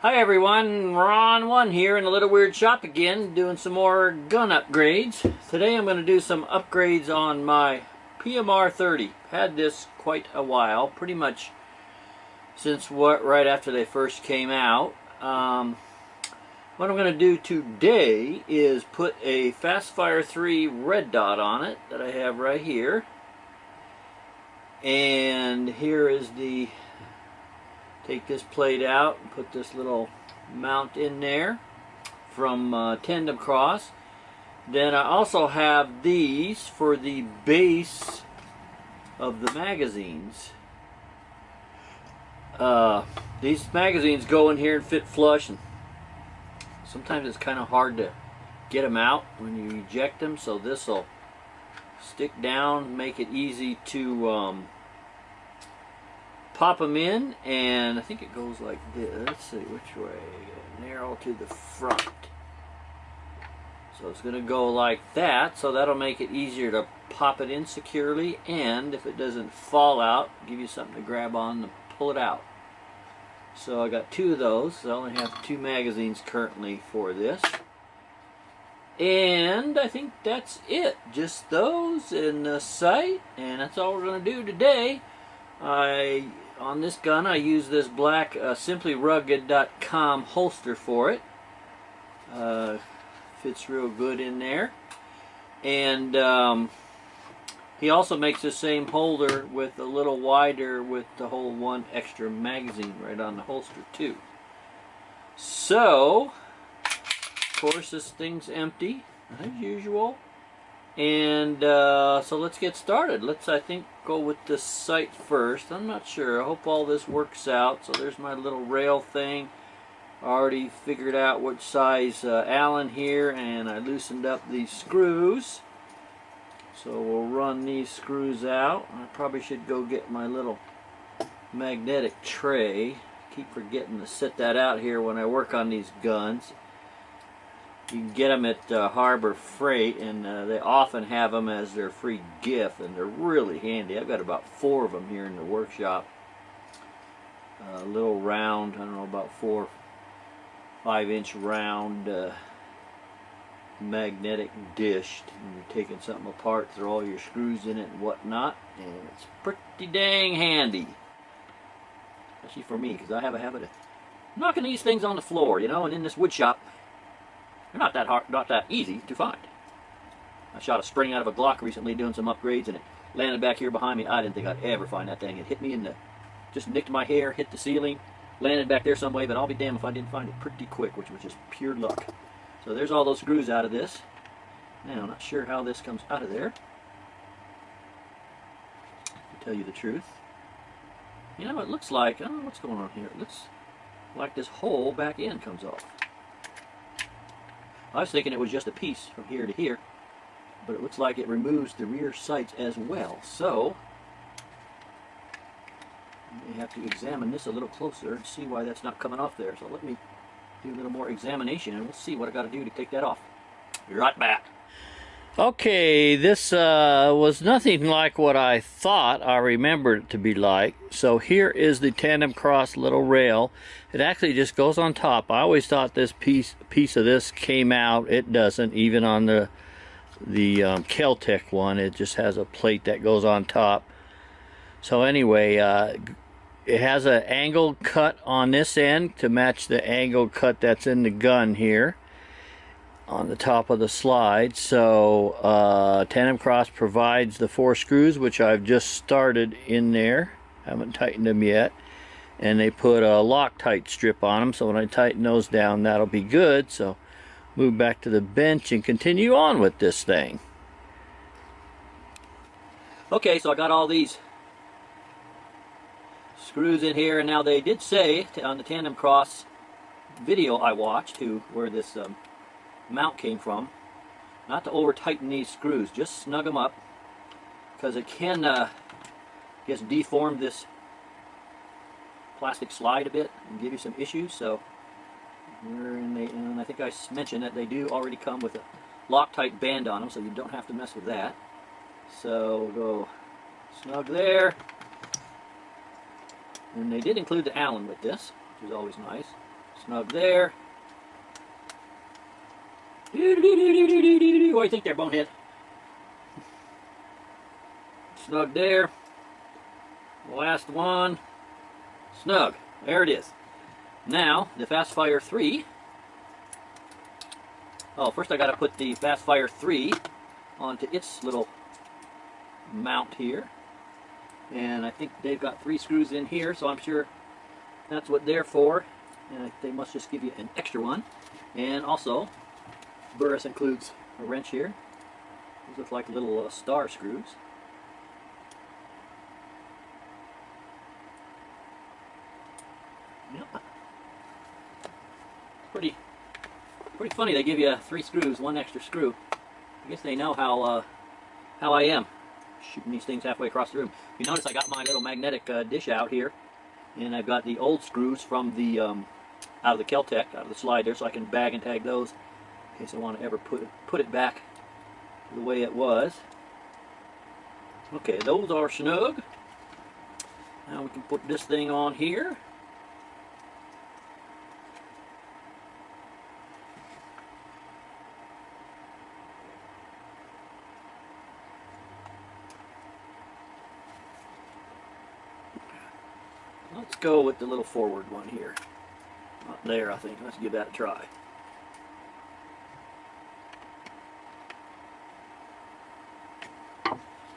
Hi everyone, Ron1 here in the Little Weird Shop again, doing some more gun upgrades. Today I'm going to do some upgrades on my PMR 30. Had this quite a while, pretty much since right after they first came out. What I'm going to do today is put a Fastfire 3 red dot on it that I have right here. And here is the... Take this plate out and put this little mount in there from Tandem Cross. Then I also have these for the base of the magazines. These magazines go in here and fit flush, and sometimes it's kind of hard to get them out when you eject them, so this will stick down, make it easy to pop them in. And I think it goes like this. Let's see which way. Narrow to the front. So it's going to go like that, so that'll make it easier to pop it in securely, and if it doesn't fall out, give you something to grab on and pull it out. So I got two of those. I only have two magazines currently for this. And I think that's it. Just those in the sight, and that's all we're going to do today. On this gun I use this black simplyrugged.com holster for it. Fits real good in there. And he also makes the same holder with a little wider with the whole one extra magazine right on the holster too. So, of course this thing's empty as usual. And so let's get started. Let's, I think, go with the sight first. I'm not sure. I hope all this works out. So there's my little rail thing. I already figured out which size Allen here, and I loosened up these screws. So we'll run these screws out. I probably should go get my little magnetic tray. Keep forgetting to set that out here when I work on these guns. You can get them at Harbor Freight, and they often have them as their free gift, and they're really handy. I've got about 4 of them here in the workshop. A little round, I don't know, about 4 5-inch round magnetic dish. And you're taking something apart, throw all your screws in it and whatnot, and it's pretty dang handy. Especially for me, because I have a habit of knocking these things on the floor, you know, and in this wood shop, they're not that hard, not that easy to find. I shot a spring out of a Glock recently doing some upgrades, and it landed back here behind me. I didn't think I'd ever find that thing. It hit me in the, just nicked my hair, hit the ceiling, landed back there some way, but I'll be damned if I didn't find it pretty quick, which was just pure luck. So there's all those screws out of this. Now, I'm not sure how this comes out of there, to tell you the truth. You know, it looks like, I don't know what's going on here. It looks like this whole back end comes off. I was thinking it was just a piece from here to here, but it looks like it removes the rear sights as well. So, we have to examine this a little closer and see why that's not coming off there. So let me do a little more examination, and we'll see what I got to do to take that off. Be right back. Okay, this was nothing like what I thought I remembered it to be like. So here is the Tandem Cross little rail. It actually just goes on top. I always thought this piece of this came out. It doesn't. Even on the KelTec one, it just has a plate that goes on top. So anyway, it has an angled cut on this end to match the angled cut that's in the gun here on the top of the slide. So Tandem Cross provides the 4 screws, which I've just started in there. Haven't tightened them yet. And they put a Loctite strip on them, so when I tighten those down, that'll be good. So move back to the bench and continue on with this thing. Okay, so I got all these screws in here, and now they did say on the Tandem Cross video I watched, where this mount came from, not to over tighten these screws, just snug them up, because it can just deform this plastic slide a bit and give you some issues. So and I think I mentioned that they do already come with a Loctite band on them, so you don't have to mess with that. So we'll go snug there. And they did include the Allen with this, which is always nice. Snug there. What do you think there, bonehead? Snug there. Last one. Snug. There it is. Now, the Fast Fire 3. Oh, first I got to put the Fast Fire 3 onto its little mount here. And I think they've got 3 screws in here, so I'm sure that's what they're for. And they must just give you an extra one. And also, Burris includes a wrench here. These look like little star screws. Yep. Pretty funny. They give you 3 screws, 1 extra screw. I guess they know how I am shooting these things halfway across the room. You notice I got my little magnetic dish out here, and I've got the old screws from the out of the KelTec, out of the slide there, so I can bag and tag those in case I want to ever put it back the way it was. Okay, those are snug. Now we can put this thing on here. Let's go with the little forward one here. Not there, I think. Let's give that a try.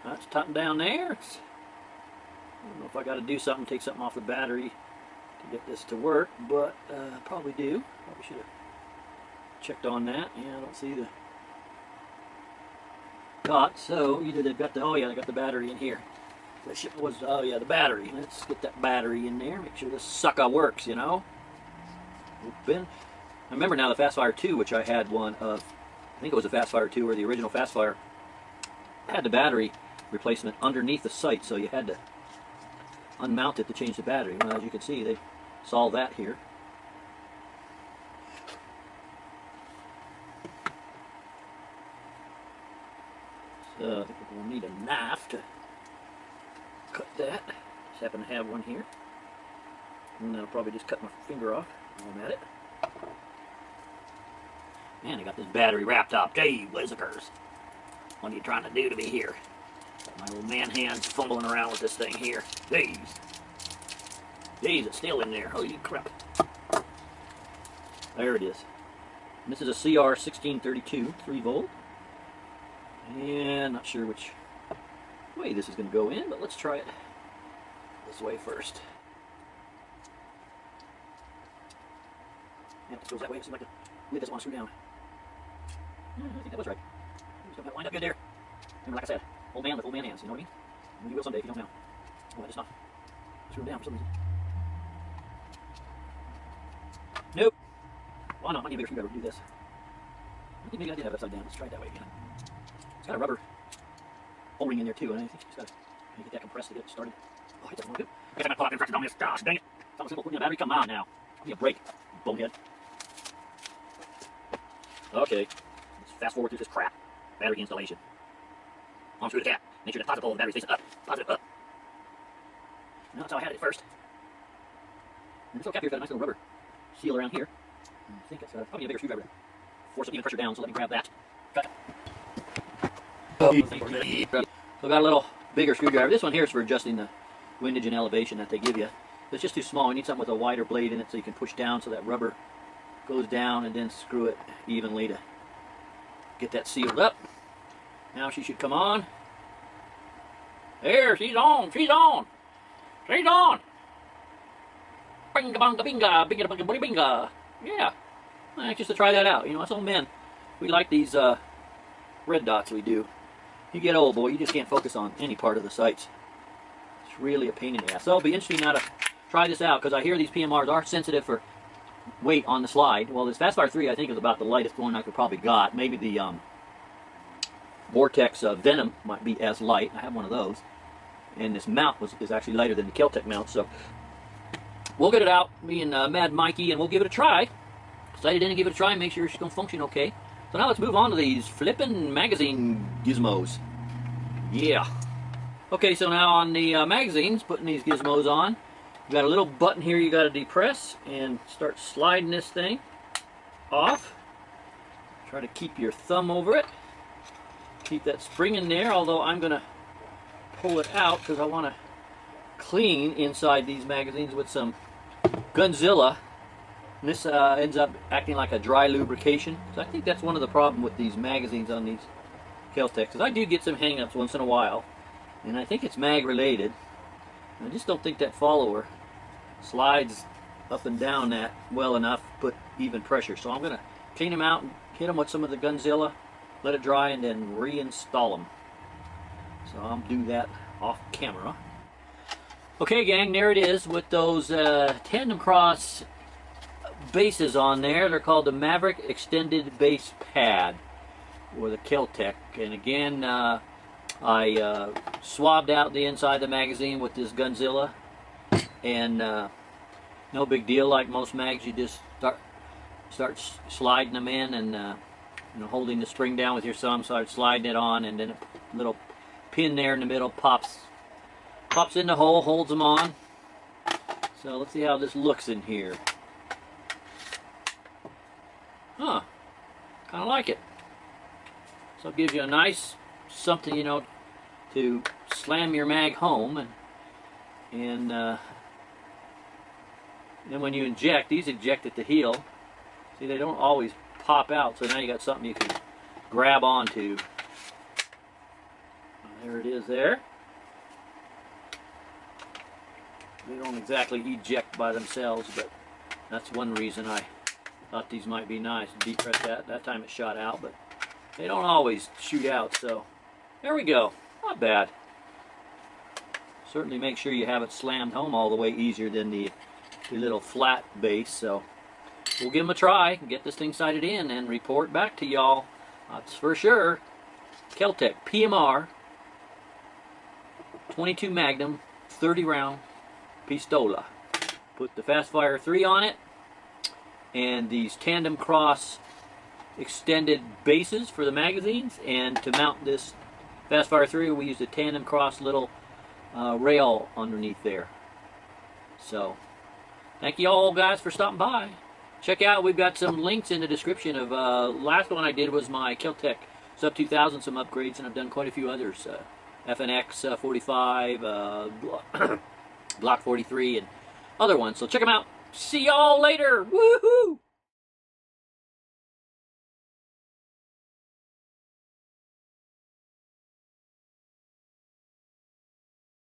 That's tightened down there. I don't know if I got to do something, take something off the battery to get this to work, but probably do. Probably should have checked on that. Yeah, I don't see the dot. So either they've got the, oh yeah, they got the battery in here. The ship was, oh yeah, the battery. Let's get that battery in there. Make sure this sucker works, you know. I remember now the Fast Fire 2, which I had one of, I think it was the Fast Fire 2 or the original Fast Fire, had the battery replacement underneath the sight, so you had to unmount it to change the battery. Well, as you can see, they solved that here. So I think we're going to need a knife to cut that. Just happen to have one here. And I'll probably just cut my finger off while I'm at it. Man, I got this battery wrapped up. Gee whizzikers. What are you trying to do to me here? My little man hand's fumbling around with this thing here. Jeez. Jeez, it's still in there. Holy crap. There it is. And this is a CR 1632 3 volt. And not sure which way this is going to go in, but let's try it this way first. Yeah, it goes that way. It seems like the lid doesn't want to screw down. Yeah, I think that was right. Just got that lined up good there. Remember, like I said, old man with old man hands, you know what I mean? And you will someday if you don't know. Oh, I just not screw them down for some reason. Nope. Why not? I need a bigger screwdriver to do this. I think maybe I did have it upside down. Let's try it that way again. It's got a rubber O-ring in there too, and I think you just gotta get that compressed to get it started. Oh, it doesn't want to. I guess I'm gonna pull out the instructions on this. Gosh, dang it. Something simple, putting in a battery. Come on now. Give me a break, bonehead. Okay. Let's fast forward through this crap. Battery installation. Unscrew the cap. Make sure the positive pole of the battery stays up. Positive up. Now that's how I had it first. And this little cap here's got a nice little rubber seal around here. I think it's probably a bigger screwdriver to force some even pressure down, so let me grab that. Cut. So I've got a little bigger screwdriver. This one here is for adjusting the windage and elevation that they give you. It's just too small. You need something with a wider blade in it so you can push down so that rubber goes down and then screw it evenly to get that sealed up. Now she should come on. There, she's on. She's on. She's on. Binga bunga binga, binga bunga bunga binga. Yeah. Anxious to try that out. You know, us old men, we like these red dots. We do. You get old, boy, you just can't focus on any part of the sights. It's really a pain in the ass. So it'll be interesting now to try this out, because I hear these PMRs are sensitive for weight on the slide. Well, this Fast Fire 3 I think is about the lightest one I could probably got. Maybe the Vortex Venom might be as light. I have one of those. And this mount is actually lighter than the KelTec mount. So we'll get it out, me and Mad Mikey, and we'll give it a try. Excited in and give it a try and make sure it's going to function okay. So now let's move on to these flippin' magazine gizmos. Yeah. Okay, so now on the magazines, putting these gizmos on, got a little button here you got to depress and start sliding this thing off. Try to keep your thumb over it. Keep that spring in there, although I'm going to pull it out because I want to clean inside these magazines with some Gunzilla. And this ends up acting like a dry lubrication. So I think that's one of the problems with these magazines on these KelTec, because I do get some hang-ups once in a while, and I think it's mag related. I just don't think that follower slides up and down that well enough to put even pressure. So I'm going to clean them out and hit them with some of the Gunzilla, let it dry, and then reinstall them. So I'll do that off camera. Okay gang, there it is with those tandem cross bases on there. They're called the Maverick Extended Base Pad, or the KelTec. And again, I swabbed out the inside of the magazine with this Gunzilla, and no big deal. Like most mags, you just start sliding them in, and you know, holding the spring down with your thumb, start sliding it on, and then a little pin there in the middle pops in the hole, holds them on. So let's see how this looks in here. Huh, kind of like it. So it gives you a nice something, you know, to slam your mag home, and then when you inject, these eject at the heel. See, they don't always pop out, so now you got something you can grab onto. There it is there. They don't exactly eject by themselves, but that's one reason I thought these might be nice. Depress that. That time it shot out, but they don't always shoot out, so there we go. Not bad. Certainly make sure you have it slammed home all the way easier than the little flat base, so we'll give them a try, get this thing sighted in, and report back to y'all. That's for sure. KelTec PMR 22 Magnum 30 round pistola. Put the Fastfire 3 on it, and these tandem cross extended bases for the magazines, and to mount this Fastfire 3 we used a tandem cross little rail underneath there. So thank you all guys for stopping by. Check out, we've got some links in the description of last one I did was my KelTec Sub 2000, some upgrades, and I've done quite a few others. FNX 45, Block 43, and other ones. So check them out. See y'all later. Woohoo!